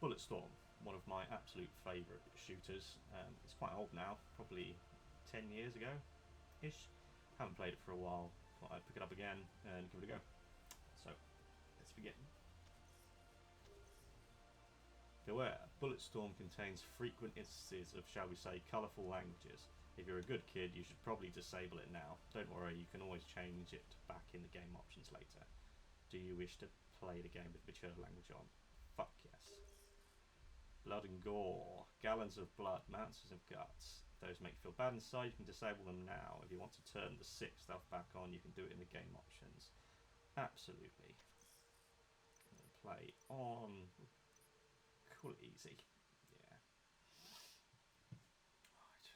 Bulletstorm, one of my absolute favourite shooters. It's quite old now, probably 10 years ago-ish. Haven't played it for a while. Thought I'd pick it up again and give it a go. So, let's begin. Beware, Bulletstorm contains frequent instances of, shall we say, colourful languages. If you're a good kid, you should probably disable it now. Don't worry, you can always change it back in the game options later. Do you wish to play the game with mature language on? Fuck yes. Blood and gore. Gallons of blood, mountains of guts. If those make you feel bad inside, you can disable them now. If you want to turn the sick stuff back on, you can do it in the game options. Absolutely. Play on. Cool, easy. Yeah. Right.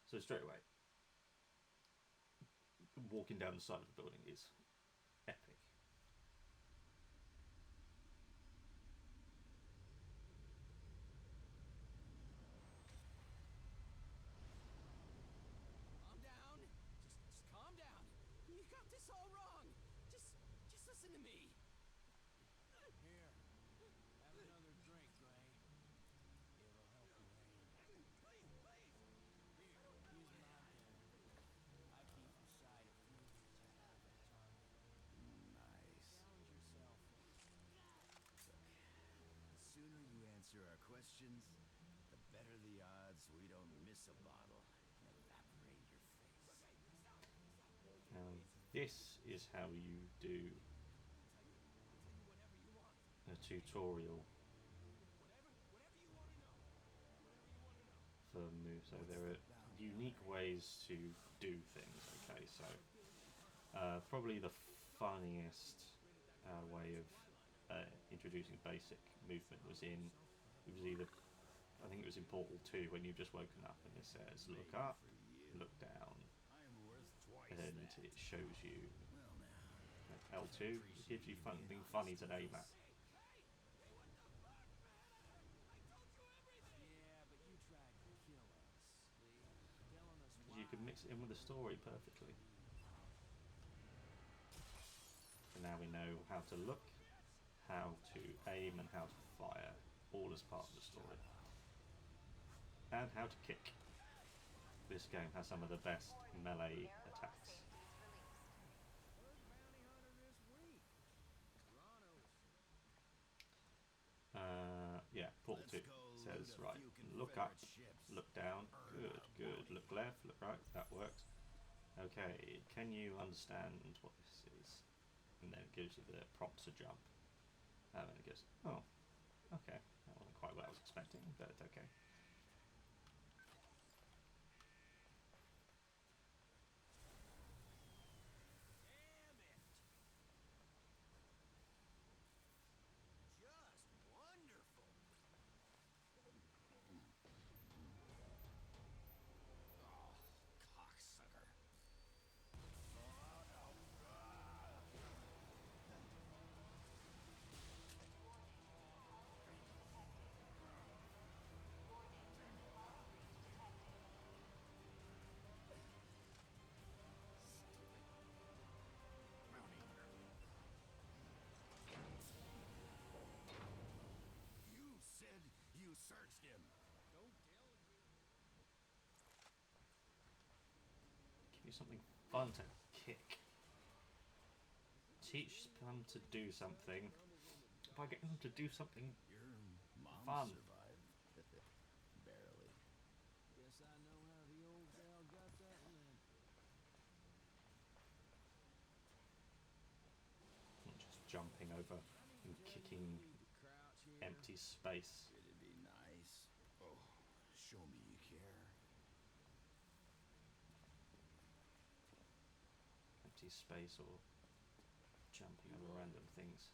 So straight away, walking down the side of the building is epic. Calm down. Just calm down. You got this all wrong. Just listen to me. Here, have another drink, Gray. It'll help you, Rain. Please. Here, use my pen. I keep your side of food to have that target. Nice. Challenge yourself. The sooner you answer our questions, the better the odds we don't miss a bottle and evaporate your face. Now this is how you do Whatever you want. a tutorial Whatever you want to know. Whatever you want to know. for moves. So there are unique ways to do things. Okay, so probably the funniest way of introducing basic movement was either, I think it was in Portal 2 when you've just woken up and it says look up, look down, I'm worth twice and that. it shows you Well now, L2. It gives you something funny to aim at. Yeah, but you tried to kill us, Lee. Telling us why. You can mix it in with the story perfectly. So now we know how to look, how to aim, and how to fire, all as part of the story. And how to kick. This game has some of the best melee attacks. First bounty hunter this week. Yeah, Portal 2 says, right, look up, look down, good, look left, look right, that works. Okay, can you understand what this is? And then it gives you the prompts to jump. And then it goes, oh, okay, that wasn't quite what I was expecting, but it's okay. Damn it! Just wonderful. oh, cocksucker. Bounty hunter. You said you searched him. Don't tell Give you something fun to kick. Teach them to do something by getting them to do something. Your mom Fun. survived. Barely. Guess I know how the old gal got that limp. Not just jumping over and kicking Crouch here. empty space. It'd be nice. Oh, show me you care. Empty space or jumping over random things.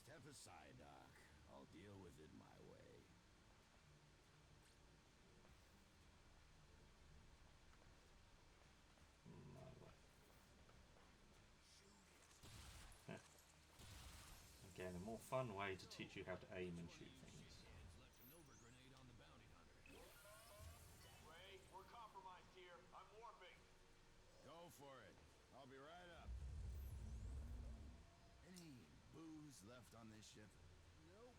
Step aside, Doc. I'll deal with it my way. My way. Heh. Again, a more fun way to teach you how to aim and shoot things. Ray, we're compromised here. I'm warping. Go for it. I'll be right up. Any beds left on this ship? Nope.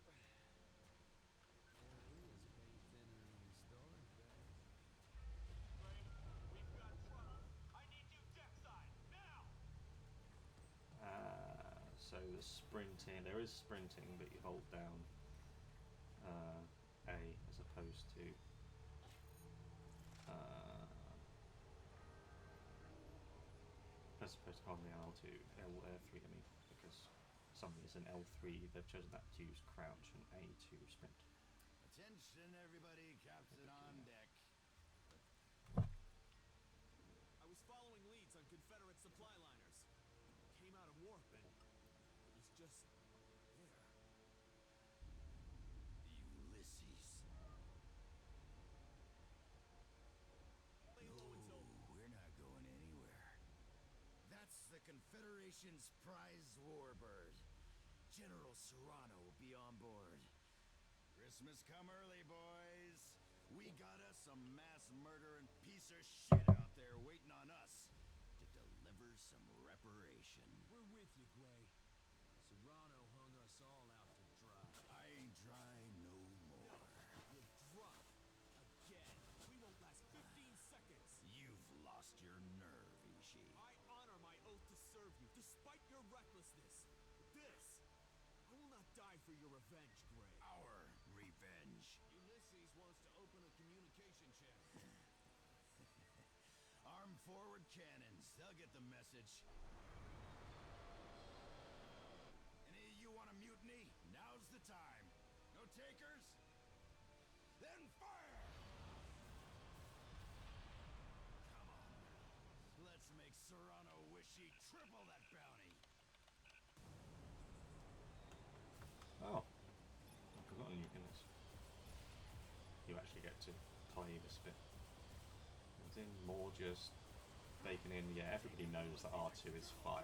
Apparently it's way thinner in the storage bay. Gray, we've got trouble. I need you deckside, now! So the sprinting, there is sprinting, but you hold down A as opposed to holding L2, L3, I mean, because for some reason L3 they've chosen that to use crouch and A to sprint. Attention, everybody, captain on deck. I was following leads on Confederate supply liners. Came out of warp and it was just there. Ulysses. Lay low until We're not going anywhere. That's the Confederation's prize warbird. General Serrano will be on board. Christmas come early, boys. We got us some mass murdering piece of shit out there waiting on us to deliver some reparation. We're with you, Gray. Serrano hung us all out to dry. I ain't dry no more. we'll drop. Again. We won't last 15 seconds. You've lost your nerve, Ishii. I honor my oath to serve you, despite your recklessness. But this, I will not die for your revenge, Gray. Our revenge. Ulysses wants to open a communication channel. Arm forward cannons. They'll get the message. Any of you want a mutiny? Now's the time. No takers? Then fire! Come on. Let's make Serrano wish he tripled that bounty. Oh, I've forgotten you can. You actually get to play this bit. It's in more just baking in. Yeah, everybody knows that R2 is fire.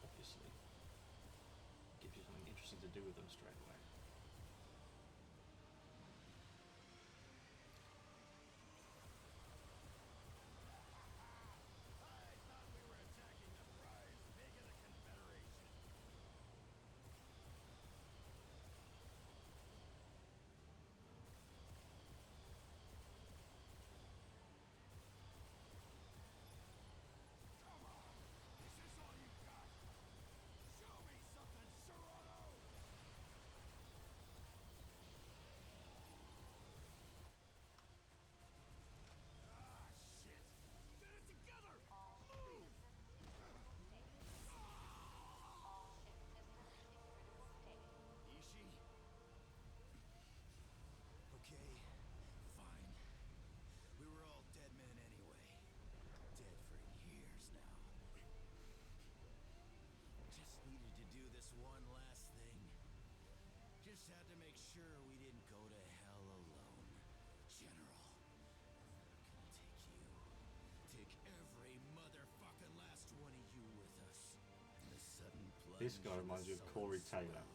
Obviously, gives you something interesting to do with them straight away. I thought we were attacking the prize pig of the Confederation. Come on! Is this all you got? Show me something, Serrano! Ah, shit! Get it together! Move! Ishii? Okay, fine. We were all dead men anyway. Dead for years now. Just needed to do this one last thing. Just had to make sure we didn't go to hell alone. General, we're gonna take you. Take every motherfucking last one of you with us. The sudden plunge This guy of the reminds you of sullen Corey swell. Taylor.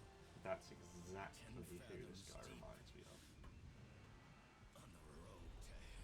That's exactly who this fathoms guy deep. reminds me of. On the road to hell.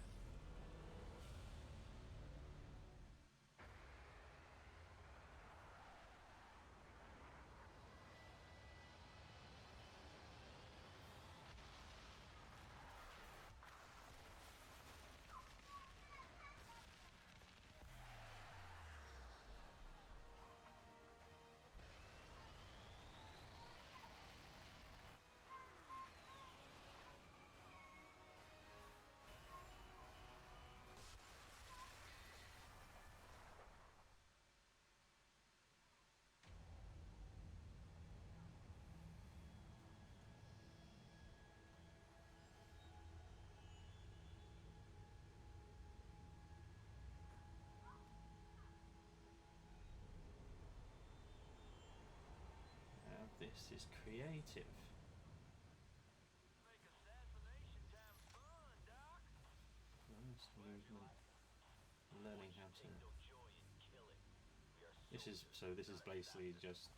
Now this is creative. Make assassination time fun, Doc. First movement. Learning how to. Take no joy in killing. We are This is basically just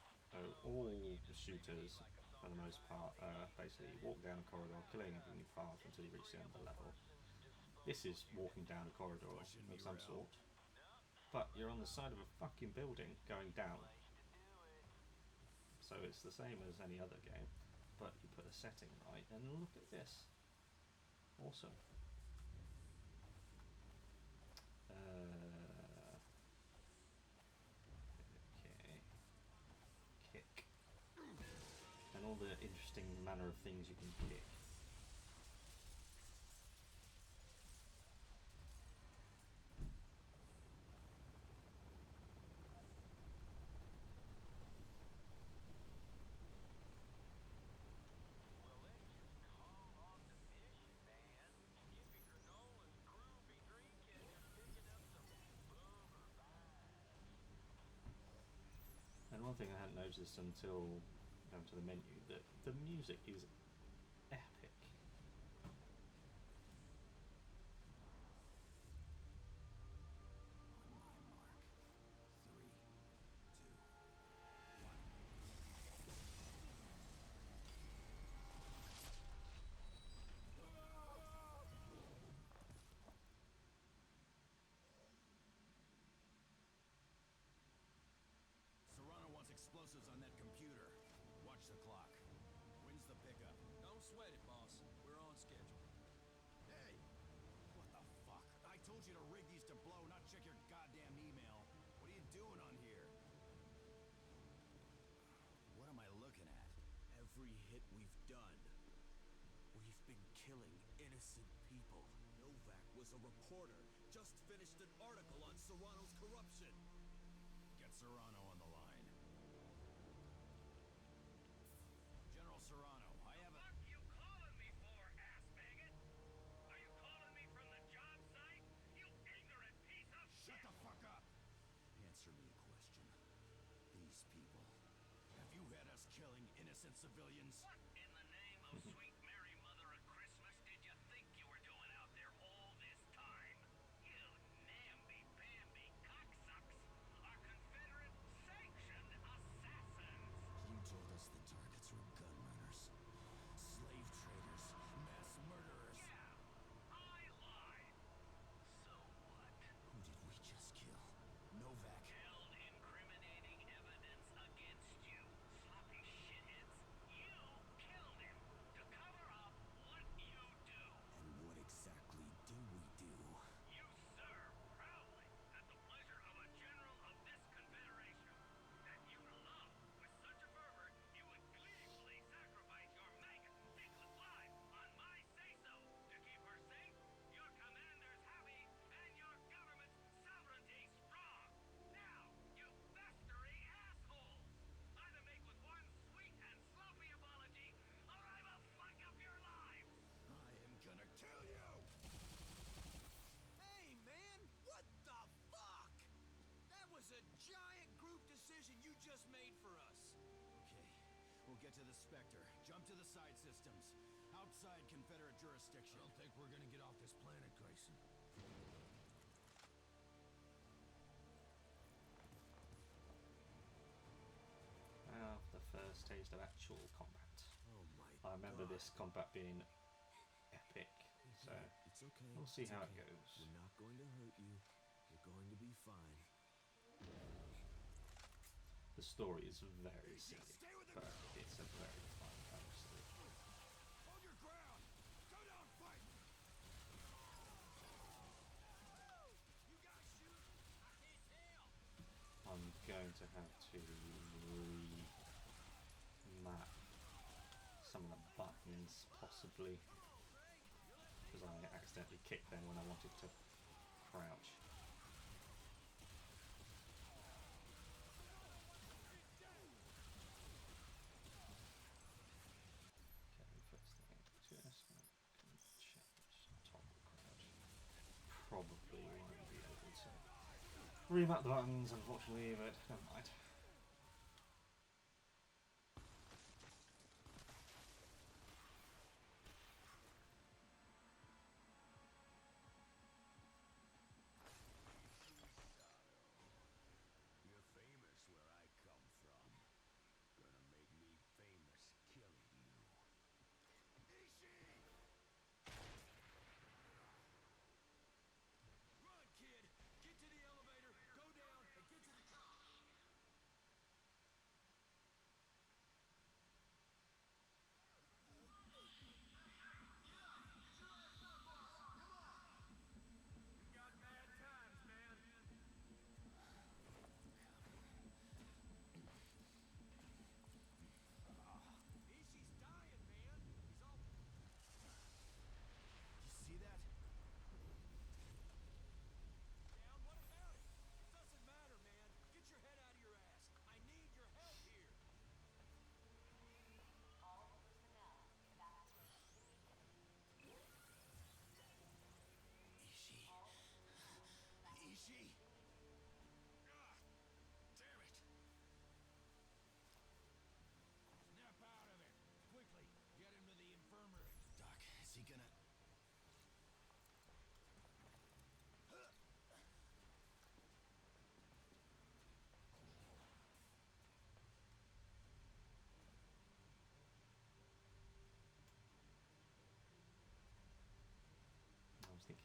all the shooters for the most part basically walk down a corridor, killing everything you pass until you reach the end of the level. This is walking down a corridor of some sort. But you're on the side of a fucking building going down. So it's the same as any other game, but you put a setting right, and look at this. Awesome. Okay. Kick. And all the interesting manner of things you can kick. And one thing I hadn't noticed until going to the menu, that the music is epic. On my mark. 3, 2, 1. Serrano wants explosives on that computer. Watch the clock. When's the pickup? Don't sweat it, boss. We're on schedule. Hey! What the fuck? I told you to rig these to blow, not check your goddamn email. What are you doing on here? What am I looking at? Every hit we've done, we've been killing innocent people. Novak was a reporter, just finished an article on Serrano's corruption. Get Serrano on the line. General Serrano, I have a... What you calling me for, ass maggot? Are you calling me from the job site? You ignorant piece of Shut shit! the fuck up! Answer me a question. These people, have you had us killing innocent civilians? What in the name of sweet Mary Mother of Christmas did you think you were doing out there all this time? You namby-pamby cocksucks are Confederate sanctioned assassins! You told us the targets were gun runners, slave traders, mass murderers. Yeah, I lied. So what? Who did we just kill? Novak. Held incriminating evidence against you, sloppy shitheads. You killed him to cover up what you do. And what exactly do we do? You serve proudly at the pleasure of a general of this confederation that you love with such a fervor you would gleefully sacrifice your maggot stinkless life on my say-so to keep her safe, your commanders happy, and your government's sovereignty strong. Now, you festering assholes, either make with one sweet and sloppy apology, or I will fuck up your lives. I am gonna kill you! Hey, man! What the fuck? That was a giant group decision you just made for us. Okay, we'll get to the Spectre. Jump to the side systems. Outside Confederate jurisdiction. I don't think we're gonna get off this planet, Grayson. Now, the first taste of actual combat. Oh my I remember this combat being epic, so It's okay. we'll see it's how it okay. goes. We're not going to hurt you. You're going to be fine. The story is very silly, Stay with the but girl! it's a very fun kind of story. Hold your ground! Go down, fight! You guys shoot! I can't tell! I'm going to have to remap some of the buttons, possibly, because I accidentally kicked them when I wanted to crouch. Okay, first thing, just change toggle crouch. Probably won't be able to remap the buttons, unfortunately, but never mind. You're famous where I come from. Gonna make me famous killing you. Ishi! Run, kid! Get to the elevator! Go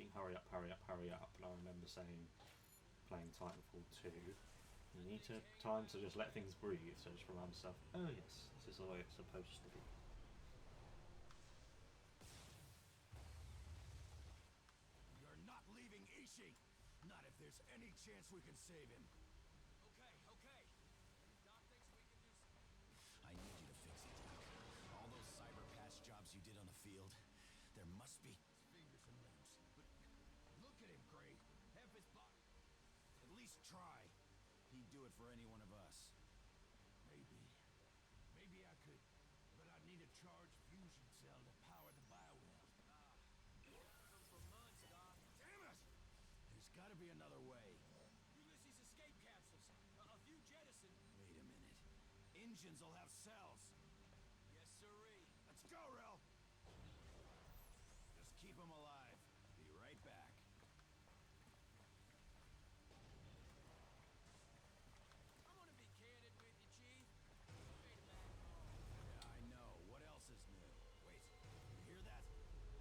fucking hurry up, hurry up, hurry up. And I remember saying, playing Titanfall 2, you need time to just let things breathe. So I just remind myself, oh yes, this is the way it's supposed to be. You're not leaving Ishi! Not if there's any chance we can save him. Okay, okay. Doc thinks we can do I need you to fix it, Doc. All those cyber patch jobs you did on the field, there must be fingers and limbs. But look at him, Gray. Half his body. At least try. He'd do it for any one of us. Maybe I could, but I'd need a charged fusion cell to power the bioweld. took for months, Doc. Damn it! There's gotta be another way. Ulysses escape capsules. A few jettisoned. Wait a minute. Engines will have cells. Yes, sirree. Let's go, Rel! Just keep him alive. Be right back. I'm gonna be candid with you, Chief. I made a bad call. Yeah, I know. What else is new? Wait, you hear that?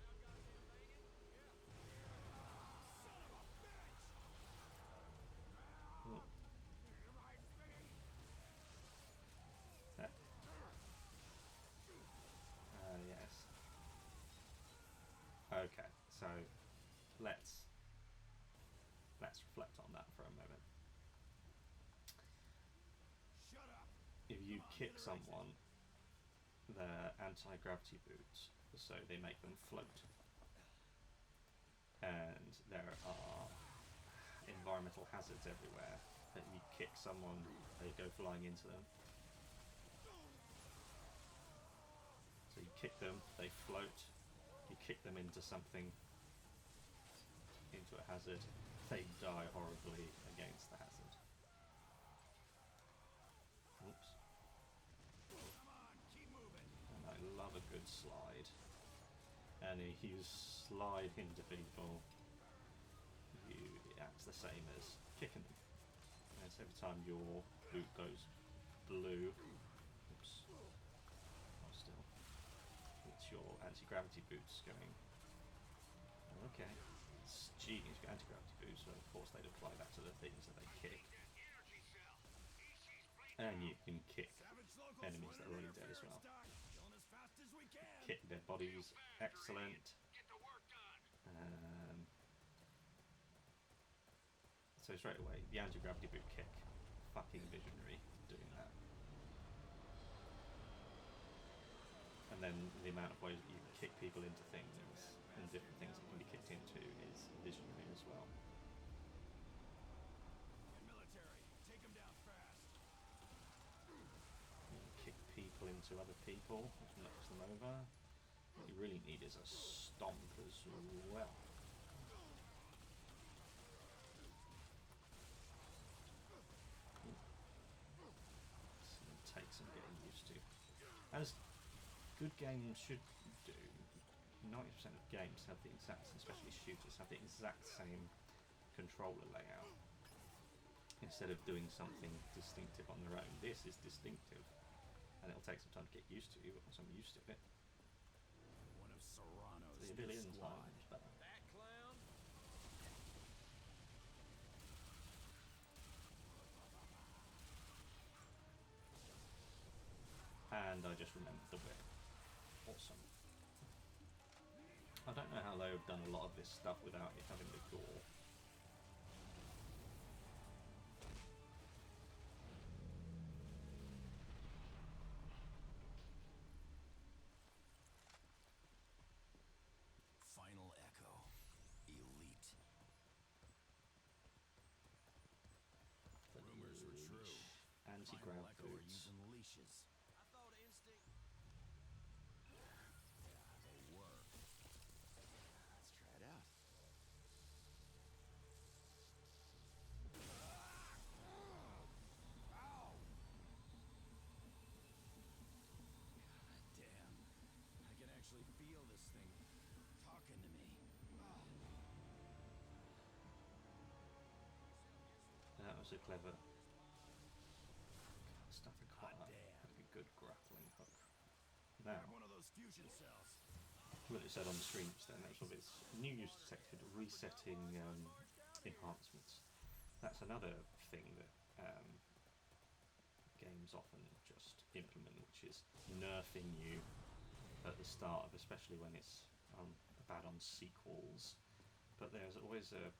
How goddamn banging? Yeah. Son of a bitch! Oh. Yes. Okay, so let's reflect on that for a moment. Shut up! If you kick someone, their anti-gravity boots, so they make them float, and there are environmental hazards everywhere that you kick someone, they go flying into them. So you kick them, they float, you kick them into something, into a hazard, they die horribly against the hazard. Oops. Come on, keep moving! And I love a good slide. And if you slide into people, that's the same as kicking them. And so every time your boot goes blue, oops, oh, still, it's your anti-gravity boots going, okay, it's genius, your anti-gravity boots, so of course they'd apply that to the things that they kick. Energy cell. Ishi's breaking And you can kick Savage locals enemies that are running already dead as well. interference, Doc. Killing as fast as we can! Kick dead bodies, excellent. Get the work done. So straight away, the anti-gravity boot kick, fucking visionary doing that. And then the amount of ways that you can kick people into things and different things that can be kicked into is visionary as well. Get military, take him down fast! You can kick people into other people, which knocks them over. What you really need is a stomp as well. It takes some getting used to. As good games should do, 90% of games have the exact, especially shooters, have the exact same controller layout. Instead of doing something distinctive on their own, this is distinctive. And it'll take some time to get used to, but once I'm used to it, One of Serrano's it's a new billion squad. times better. That clown? And I just remembered the whip. Awesome. I don't know how they have done a lot of this stuff without it having the gore. Final Echo. Elite. The Rumors were true. leash. Final Anti-grav Echo are boots. using leashes. I thought instinct. Yeah, they were. Let's try it out. Ow! God damn. I can actually feel this thing talking to me. That was a clever stuffing quite Hot like damn. a good grappling hook. Now, Grab one of those fusion cells. what it said on the streams then, that's what it's new use detected, resetting enhancements. That's another thing that games often just implement, which is nerfing you at the start, especially when it's bad on sequels. But there's always a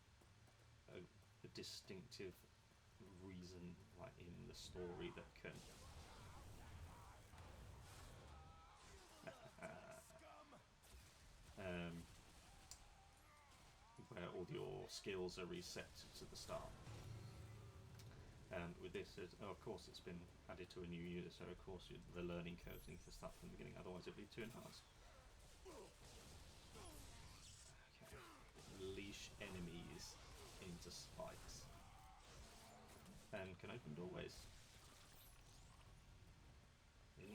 distinctive reason, like in the story, that can where all your skills are reset to the start. With this, of course, it's been added to a new user, so of course the learning curves need to start from the beginning, otherwise it'd be too enhanced. Okay. Leash enemies into spikes. And can open doorways. In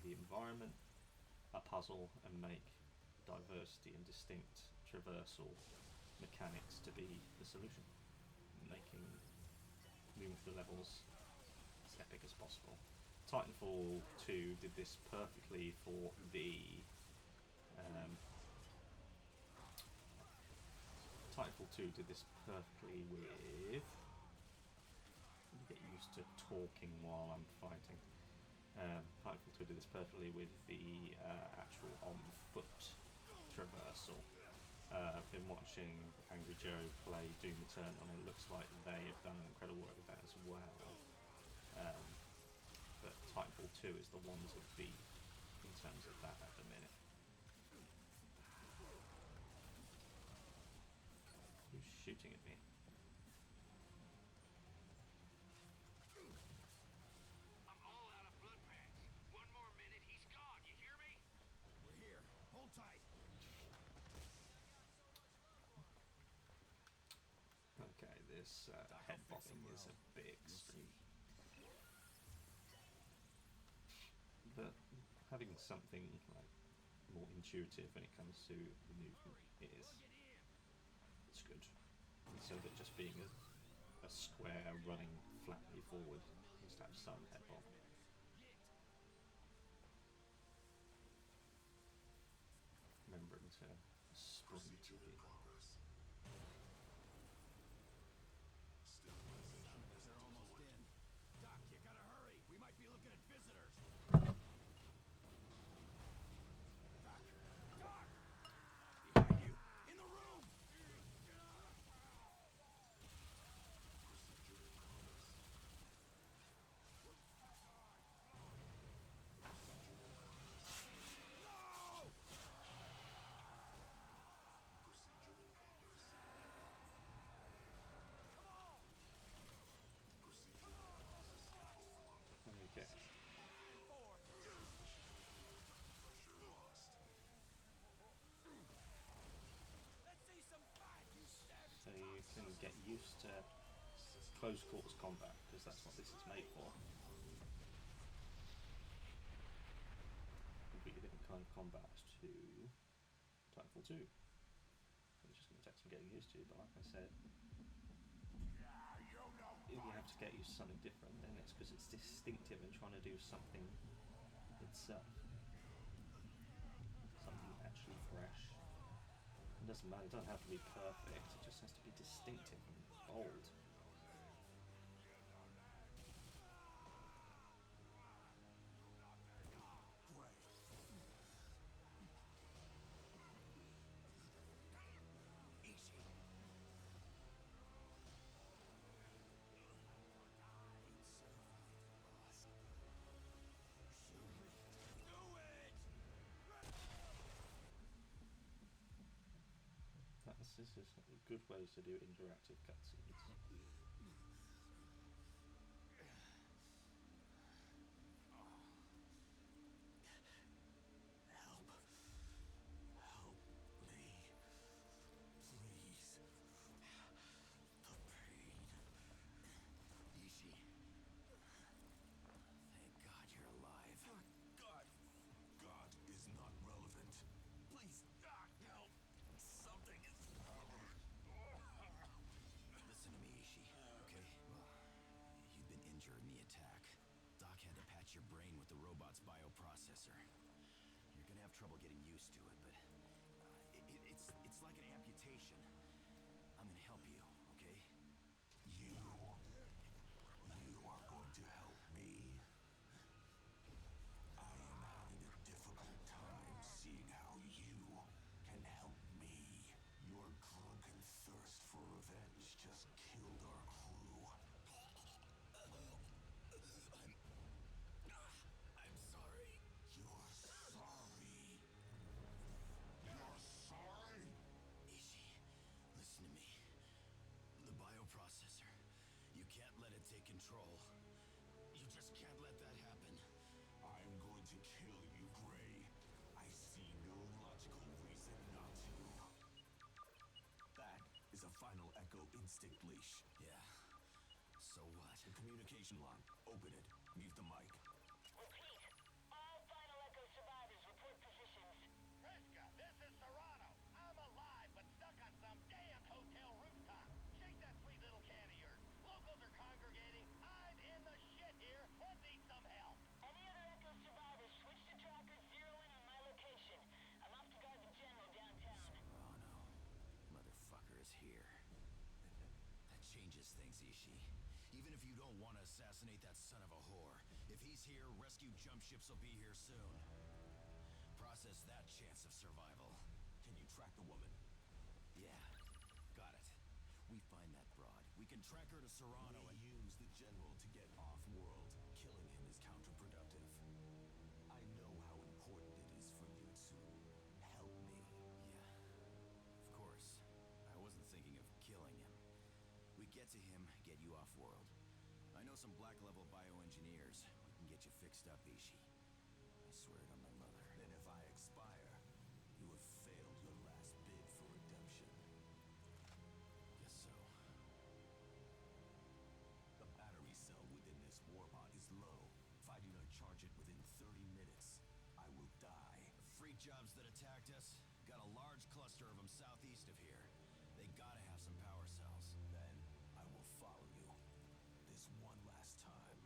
the environment, a puzzle, and make diversity and distinct traversal mechanics to be the solution, making moving through the levels as epic as possible. Titanfall 2 did this perfectly for the Titanfall 2 did this perfectly with. Let me get used to talking while I'm fighting. Titanfall 2 did this perfectly with the actual on-foot traversal. I've been watching Angry Joe play Doom Eternal, and it looks like they have done incredible work with that as well. But Titanfall 2 is the one to beat in terms of that at the minute. Who's shooting at me? I'm all out of blood packs. One more minute, he's gone. You hear me? We're here. Hold tight. Okay, this head bobbing is a bit extreme. But having something like more intuitive when it comes to the movement it's good. Instead of it just being a square running flatly forward, just have some head bob. Remembering to sprint to be. They're almost in. Doc, you gotta hurry. We might be looking at visitors. Doc! Doc! Behind you! In the room! Okay. So you can get used to close quarters combat, because that's what this is made for. Completely different kind of combat to Titanfall 2. It's just going to take some getting used to, but like I said, if you have to get used to something different, then it's because it's distinctive and trying to do something itself. Something actually fresh. It doesn't matter, it doesn't have to be perfect, it just has to be distinctive and bold. This is good ways to do interactive cutscenes. Help. Help me. Please. The pain. Ishi. Thank God you're alive. God. God is not relevant. Please, Doc, help. Something is Listen to me, Ishi, okay? You've been injured in the attack. Doc had to patch your brain with the robot's bioprocessor. You're gonna have trouble getting used to it, but It's like an amputation. I'm gonna help you, okay? You are going to help me. I am having a difficult time seeing how you can help me. Your drunken thirst for revenge just killed our crew. I'm sorry. You're sorry. You're sorry? Ishi, listen to me. The bioprocessor. You can't let it take control. You just can't let that happen. I'm going to kill you, Gray. I see no logical reason not to. That is a final Echo instinct leash. Yeah. So what? The communication line. Open it. Mute the mic. Repeat. All Final Echo survivors report positions. Kreska, this is Serrano. I'm alive, but stuck on some damn hotel rooftop. Shake that sweet little can of yours. Locals are congregating. I'm in the shit here and need some help. Any other Echo survivors, switch to tracker, zero in on my location. I'm off to guard the general downtown. Serrano. Motherfucker is here. That changes things, Ishi. Even if you don't want to assassinate that son of a whore, if he's here, rescue jump ships will be here soon. Process that chance of survival. Can you track the woman? Yeah, got it. We find that broad. We can track her to Serrano and... We use the general to get off-world. Killing him is counterproductive. I know how important it is for you to help me. Yeah, of course. I wasn't thinking of killing him. We get to him, get you off-world. I know some black-level bioengineers. We can get you fixed up, Ishi. I swear it on my mother. Then if I expire, you have failed your last bid for redemption. Guess so. The battery cell within this warbot is low. If I do not charge it within 30 minutes, I will die. The freak jobs that attacked us got a large cluster of them southeast of here. They gotta have some power cells. Then I will follow you. This one last time.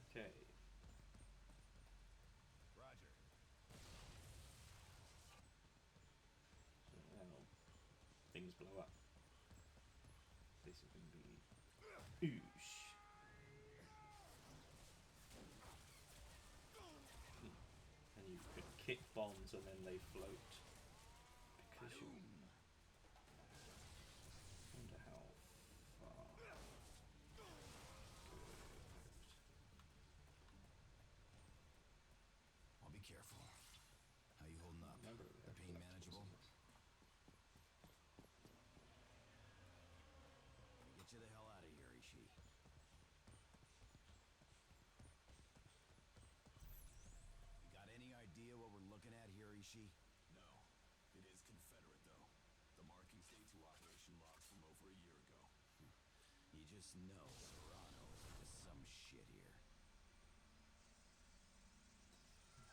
Okay. Roger. So now things blow up. This is going to be oosh. And you can kick bombs and then they float. Because you wonder how far. Good. I'll be careful. How you holding up? Remember, The pain manageable? Get you the hell out of here, Ishi. You got any idea what we're looking at here, Ishi? No. It is Confederate, though. The markings date to operation logs from over a year ago. You just know Serrano is into some shit here.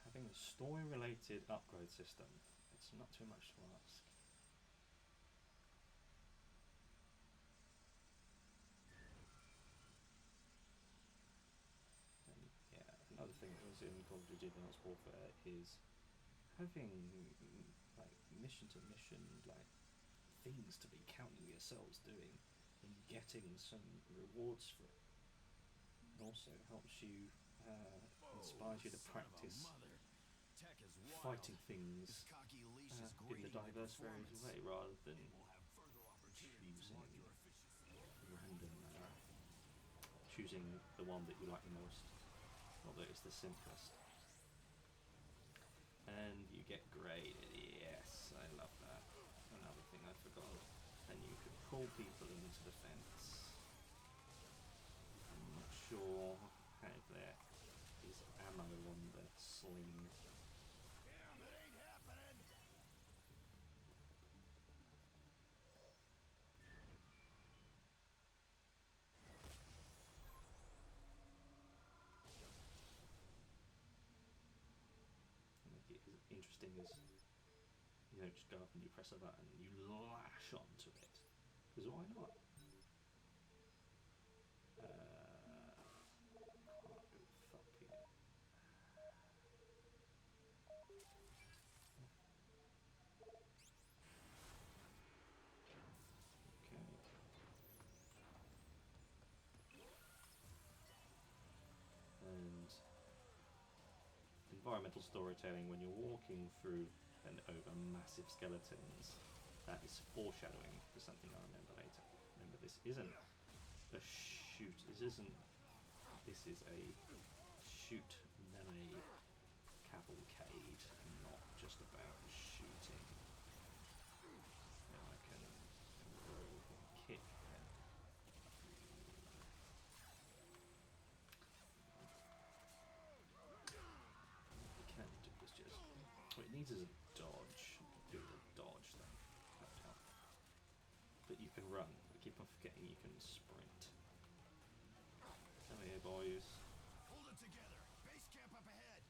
Having a story-related upgrade system, it's not too much to ask. And yeah, another thing that was in Call of Duty Advanced Warfare is having like mission to mission like things to be counting yourselves doing and getting some rewards for it. It also helps you inspires you to Son of a practice mother. Tech is wild. fighting This things cocky leash is in grading the my diverse various performance. way rather than We'll have further opportunity to choosing mark your efficiency. random choosing the one that you like the most, although it's the simplest. And you get graded. Yes, I love that. Another thing I forgot. And you can pull people into the fence. I'm not sure how there is ammo on the sling. Damn, it ain't happening. Make it as interesting as you don't just go up and you press a button, you lash onto it. Because why not? Can't do fucking. environmental storytelling when you're walking through and over massive skeletons. That is foreshadowing for something I remember later. Remember, this isn't a shoot. This is a shoot melee cavalcade, not just about shooting. Now I can roll and kick. You can do this just. What it needs is a dodge. Do the dodge then. That would help. But you can run. I keep on forgetting you can sprint. Come here, boys. Hold it together. Base camp up ahead.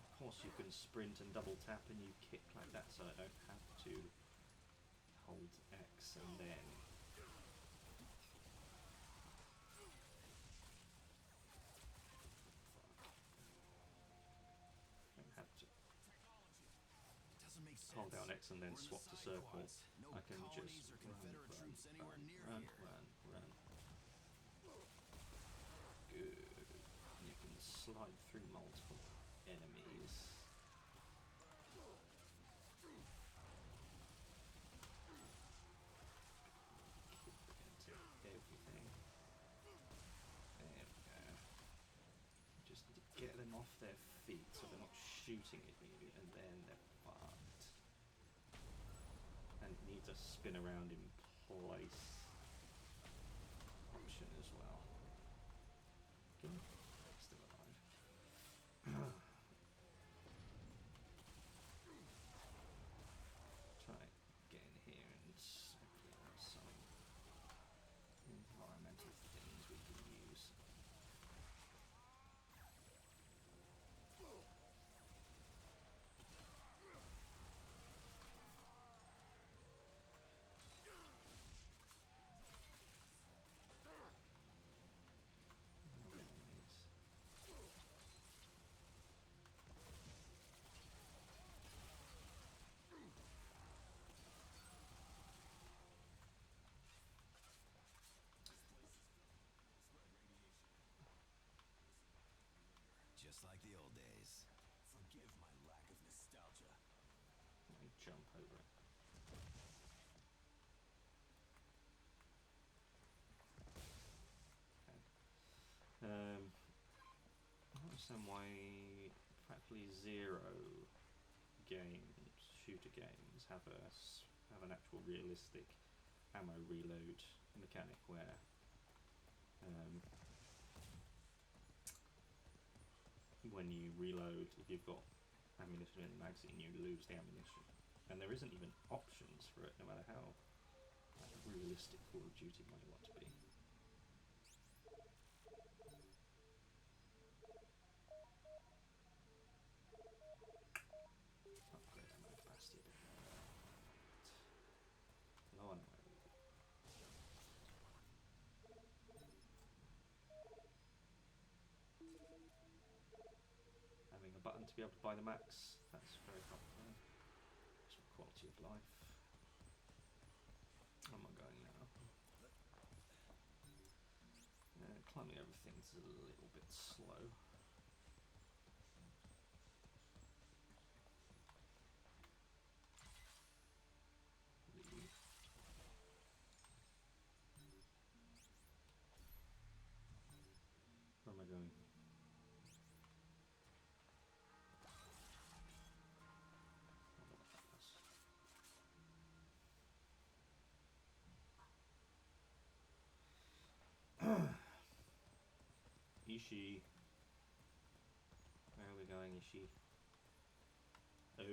Of course you can sprint and double tap and you kick like that, so I don't have to hold X and then don't have to Doesn't make sense. hold down X and then We're in the swap to side circle. quads. No I can just colonies or Confederate troops anywhere near run, here. run. Good. You can slide through multiple enemies. Kick into everything. There we go. Just need to get them off their feet so they're not shooting at you, and then they're fucked. And it needs a spin around in place option as well. Okay, still alive. Try get in here and some environmental things we can use. Just like the old days. Forgive my lack of nostalgia. Let me jump over it. Okay. I don't understand why practically zero games, shooter games, have an actual realistic ammo reload mechanic where when you reload, if you've got ammunition in the magazine, you lose the ammunition. And there isn't even options for it, no matter how realistic Call of Duty might want to be. Upgrade ammo capacity a bit more. Low on ammo. Having a button to be able to buy the max, that's very helpful. Just for quality of life. Where am I going now? Climbing everything's a little bit slow. Leave. Where am I going? Ishi. Where are we going, Ishi? Oh.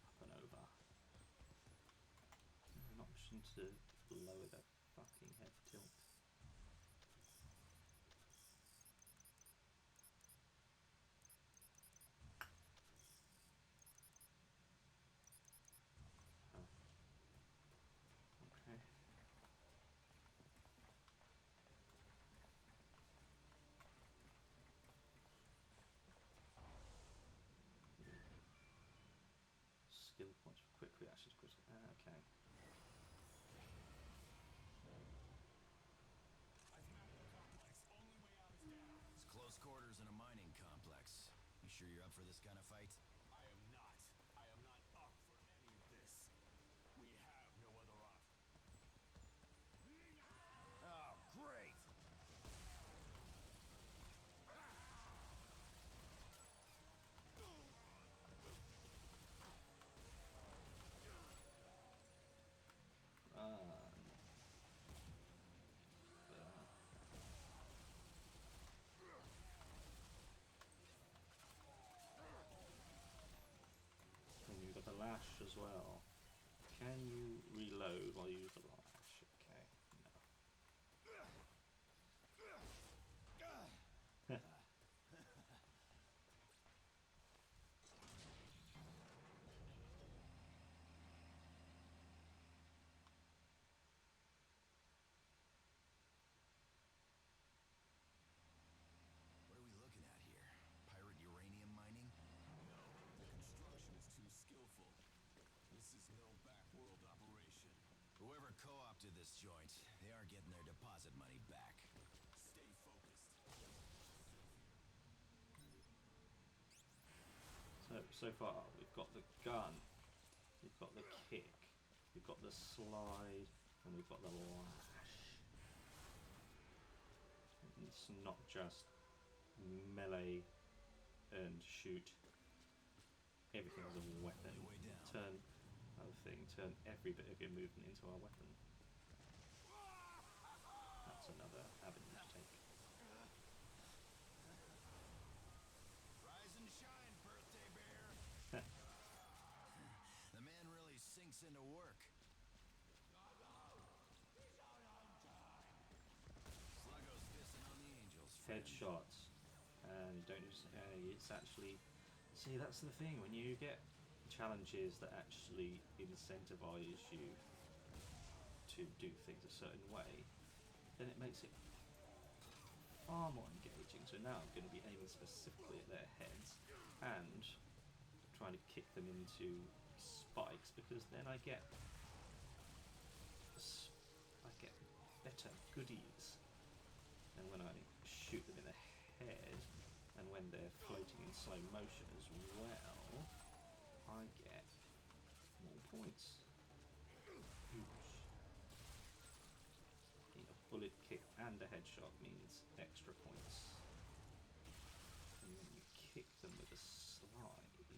Up and over. An option to lower the fucking head tilt. Oh. Okay. Skill points for quick reactions. Okay. up for this kind of fight? I am not. I am not up for any of this. We have no other option. Oh, great! And you've got the lash as well. Can you reload while you use the lash? Okay, no. What are we looking at here? Pirate uranium mining? No, the construction is too skillful. This is no backworld operation. Whoever co-opted this joint, they aren't getting their deposit money back. Stay focused. So far we've got the gun, we've got the kick, we've got the slide, and we've got the lash. It's not just melee and shoot. Everything's a weapon. Way down. Turn every bit of your movement into our weapon. That's another avenue to take. Rise and shine, birthday bear! The man really sinks into work. Sluggo's pissing on the angels. friend. Headshots, and you don't just it's actually, see, that's the thing, when you get challenges that actually incentivize you to do things a certain way, then it makes it far more engaging. So now I'm going to be aiming specifically at their heads and trying to kick them into spikes, because then I get better goodies. And when I shoot them in the head, and when they're floating in slow motion as well, I get more points. Huge. A bullet kick and a headshot means extra points. And when you kick them with a slide,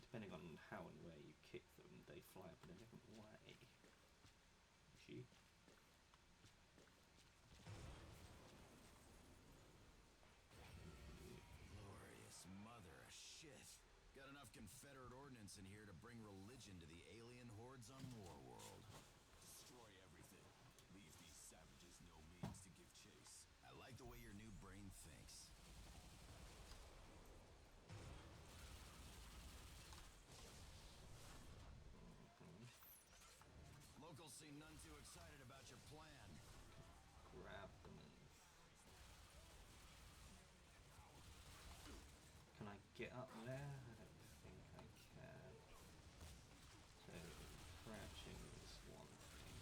depending on how and where you kick them, they fly up in a different way. See? Glorious mother of shit. Got enough Confederate ordnance in here to bring religion to the alien hordes on Warworld. Destroy everything. Leave these savages no means to give chase. I like the way your new brain thinks. Locals seem none too excited about your plan. Grab them and... Can I get up there? I don't think I can. So, crouching is one thing.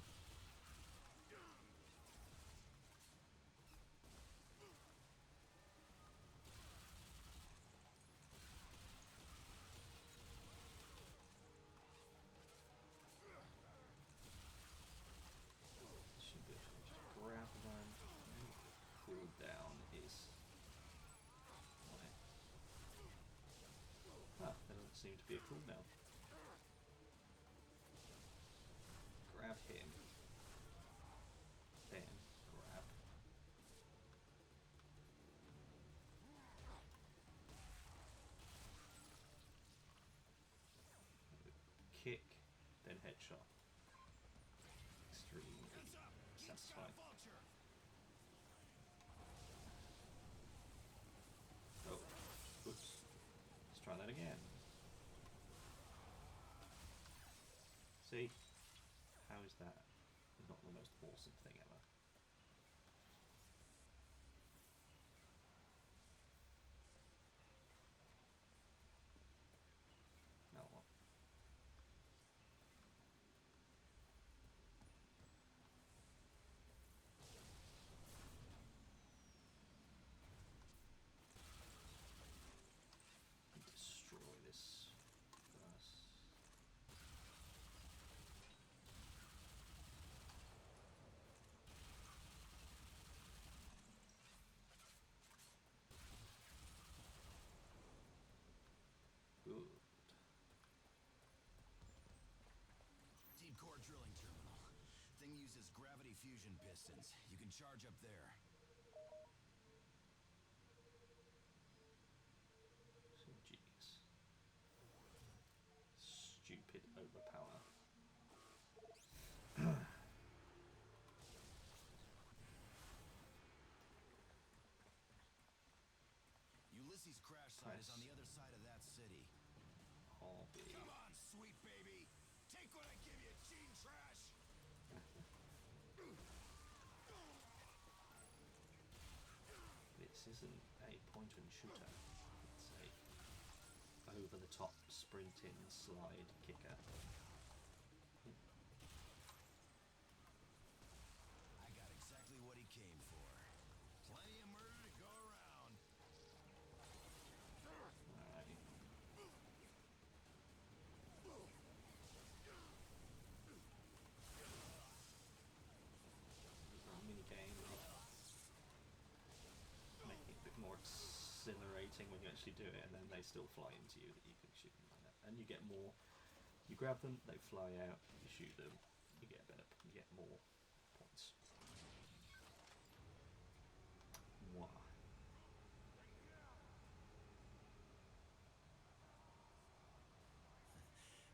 Should be able to just grab one. Cool down is... Ah, there doesn't seem to be a cooldown. Grab him. Then grab. Kick, then headshot. Extremely satisfying. Vulture! Oh, oops. Let's try that again. See? How is that not the most awesome thing ever? Now what? ore drilling terminal. Thing uses gravity fusion pistons. You can charge up there. So genius. Stupid overpower. Ulysses' crash site is on the other side of that city. Hobby. Come on, sweet baby. Take what I give you, gene trash. This isn't a point and shooter. It's a over the top sprinting slide kicker. I got exactly what he came for. Plenty of murder to go around. Alright. Mini game making it a bit more exhilarating when you actually do it, and then they still fly into you that you can shoot them like that. And you get more. You grab them, they fly out. You shoot them, you get better. You get more points. Mwah.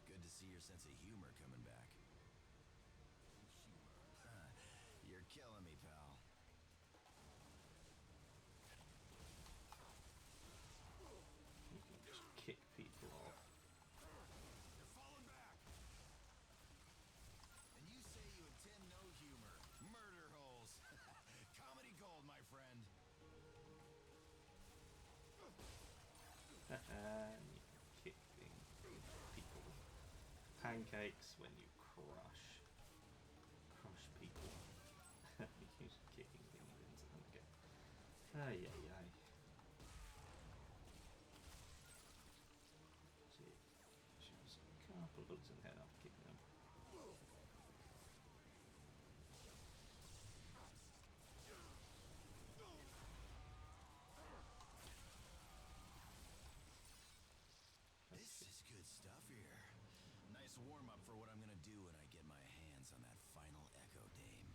Good to see your sense of humor coming back. You're killing me, pal. You can just kick people off. You're falling back. And you say you intend no humor. Murder holes. Comedy gold, my friend. And you can kick people. Pancakes when you crush people. You're just kicking things into them again. Ay ay ay. See, shoots a couple of bullets in the head after kicking them. This is good stuff here. Nice warm-up for what I'm gonna do when I get my hands on that final Echo Dame.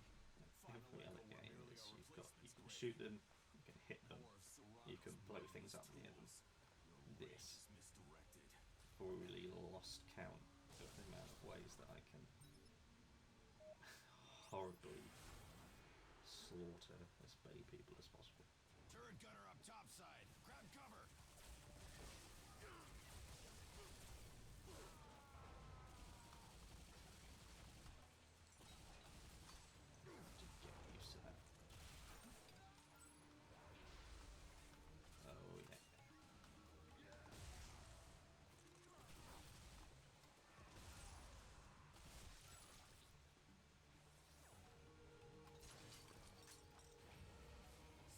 Every other game is you can shoot them, you can hit them, you can blow things up near them. This fully lost count of the amount of ways that I can horribly slaughter as many people as possible. Turret gunner up topside. Grab cover. Get used to that. Oh yeah.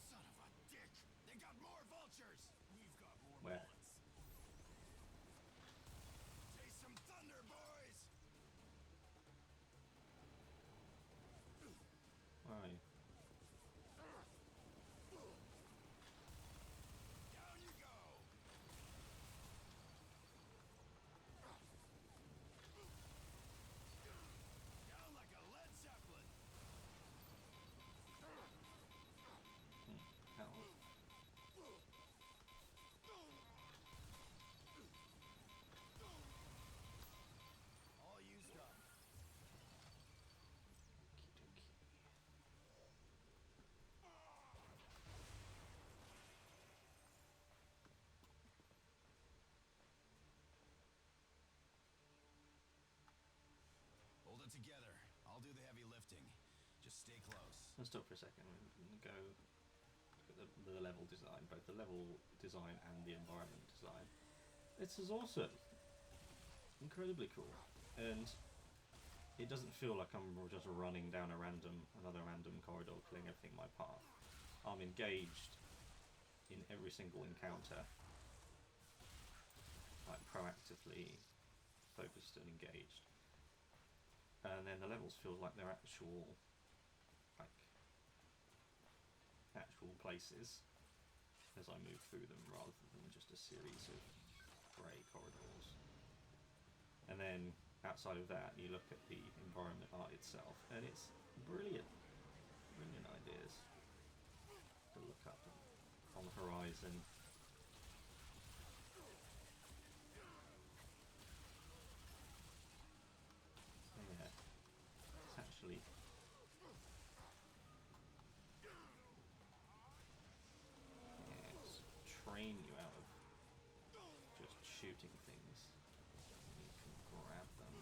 Son of a dick. They got more vultures. We've got more Where? bullets. Taste some thunder, boys. Where are you? Down you go. Down like a lead zeppelin. How? All used up. Okey-dokey. Hold it together. I'll do the heavy lifting. Just stay close. Let's stop for a second and go look at the level design, both the level design and the environment design. This is awesome. Incredibly cool. And it doesn't feel like I'm just running down another random corridor, killing everything in my path. I'm engaged in every single encounter, like proactively focused and engaged. And then the levels feel like they're actual places as I move through them, rather than just a series of grey corridors. And then outside of that, you look at the environment art itself, and it's brilliant. Brilliant ideas. To look up on the horizon. Yeah, it's actually train you out of just shooting things. You can grab them.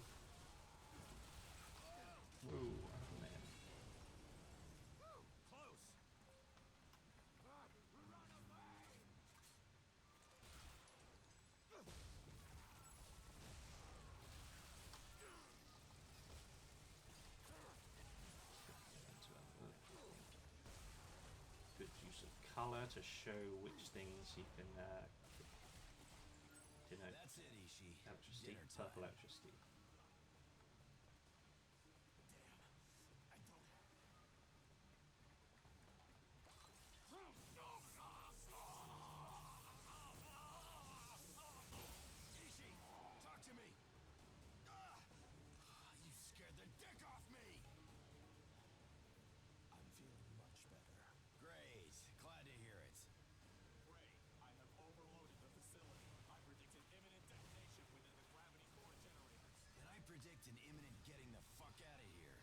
Whoa, man. Close. Good use of colour to show which things you can, you know, That's it, Ishii. electricity, Dinner purple time. electricity. Ishii, talk to me. You scared the dick off me. I'm feeling much better. Great. Glad to hear it. Ray, I have overloaded the facility. I predict an imminent detonation within the gravity core generators. And I predict an imminent getting the fuck out of here.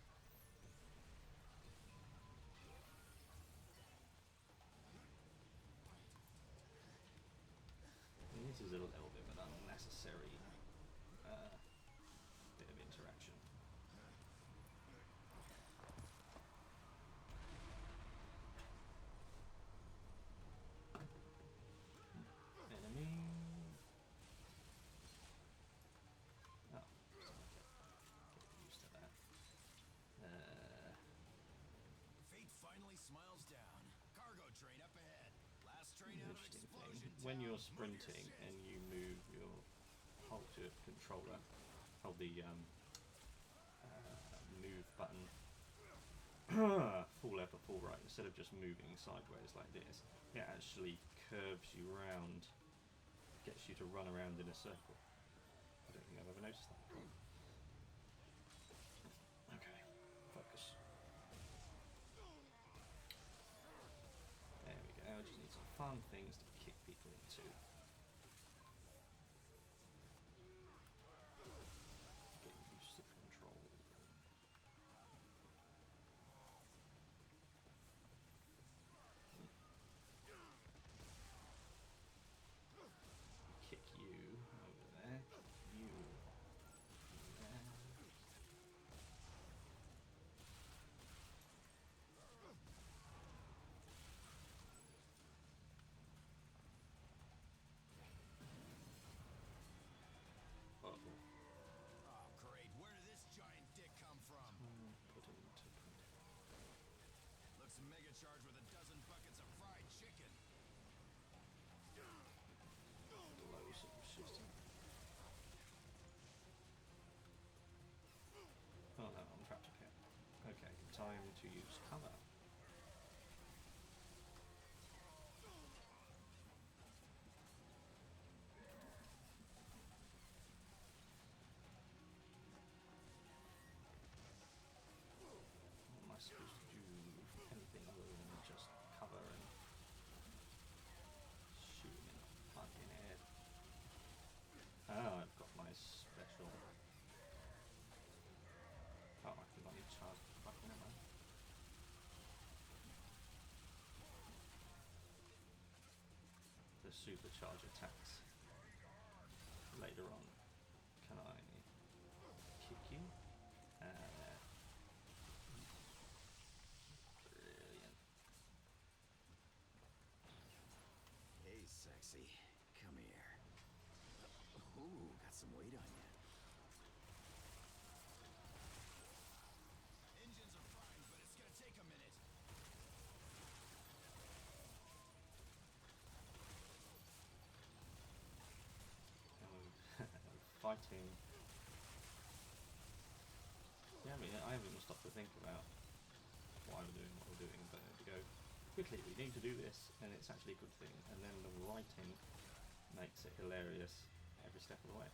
This is a little bit of an unnecessary bit of interaction. Enemy. Oh, get used to that. Fate finally smiles down. Cargo train up ahead. Last train out of Interesting explosion thing. When you're town. Move your sprinting shit. and you move your hold your controller, hold the move button full left or full right instead of just moving sideways like this. It actually curves you round, gets you to run around in a circle. I don't think I've ever noticed that before. Okay, focus. There we go. I just need some fun things to kick people into. Get used to control. Kick you over there. You there. Uh-oh. Oh, great. Where did this giant dick come from? Put him into print. Looks mega charged with a dozen buckets of fried chicken. Blow some shit in. Oh no, I'm trapped again. Okay, time to use cover. What am I supposed to do? Anything other than just cover and shoot him in the fucking head. Oh, I've got my special. Oh, I think I need to charge the fucking ammo. The supercharge attacks later on. Can I kick you? Brilliant. Hey, sexy. Come here. Ooh, got some weight on you. Engines are primed, but it's gonna take a minute. Fighting. Yeah, I mean, I haven't even stopped to think about what I'm doing, what we're doing, but to go quickly, we need to do this, and it's actually a good thing. And then the writing makes it hilarious every step of the way.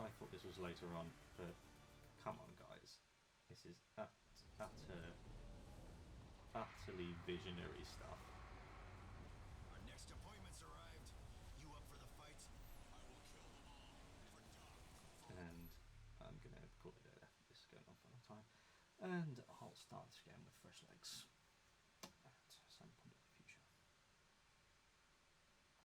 I thought this was later on, but come on, guys. This is utterly visionary stuff. Our next appointment's arrived. You up for the fight? I will kill them all. For Doc. And I'm going to call it a day. This is going on for a long time. And I'll start again with fresh legs.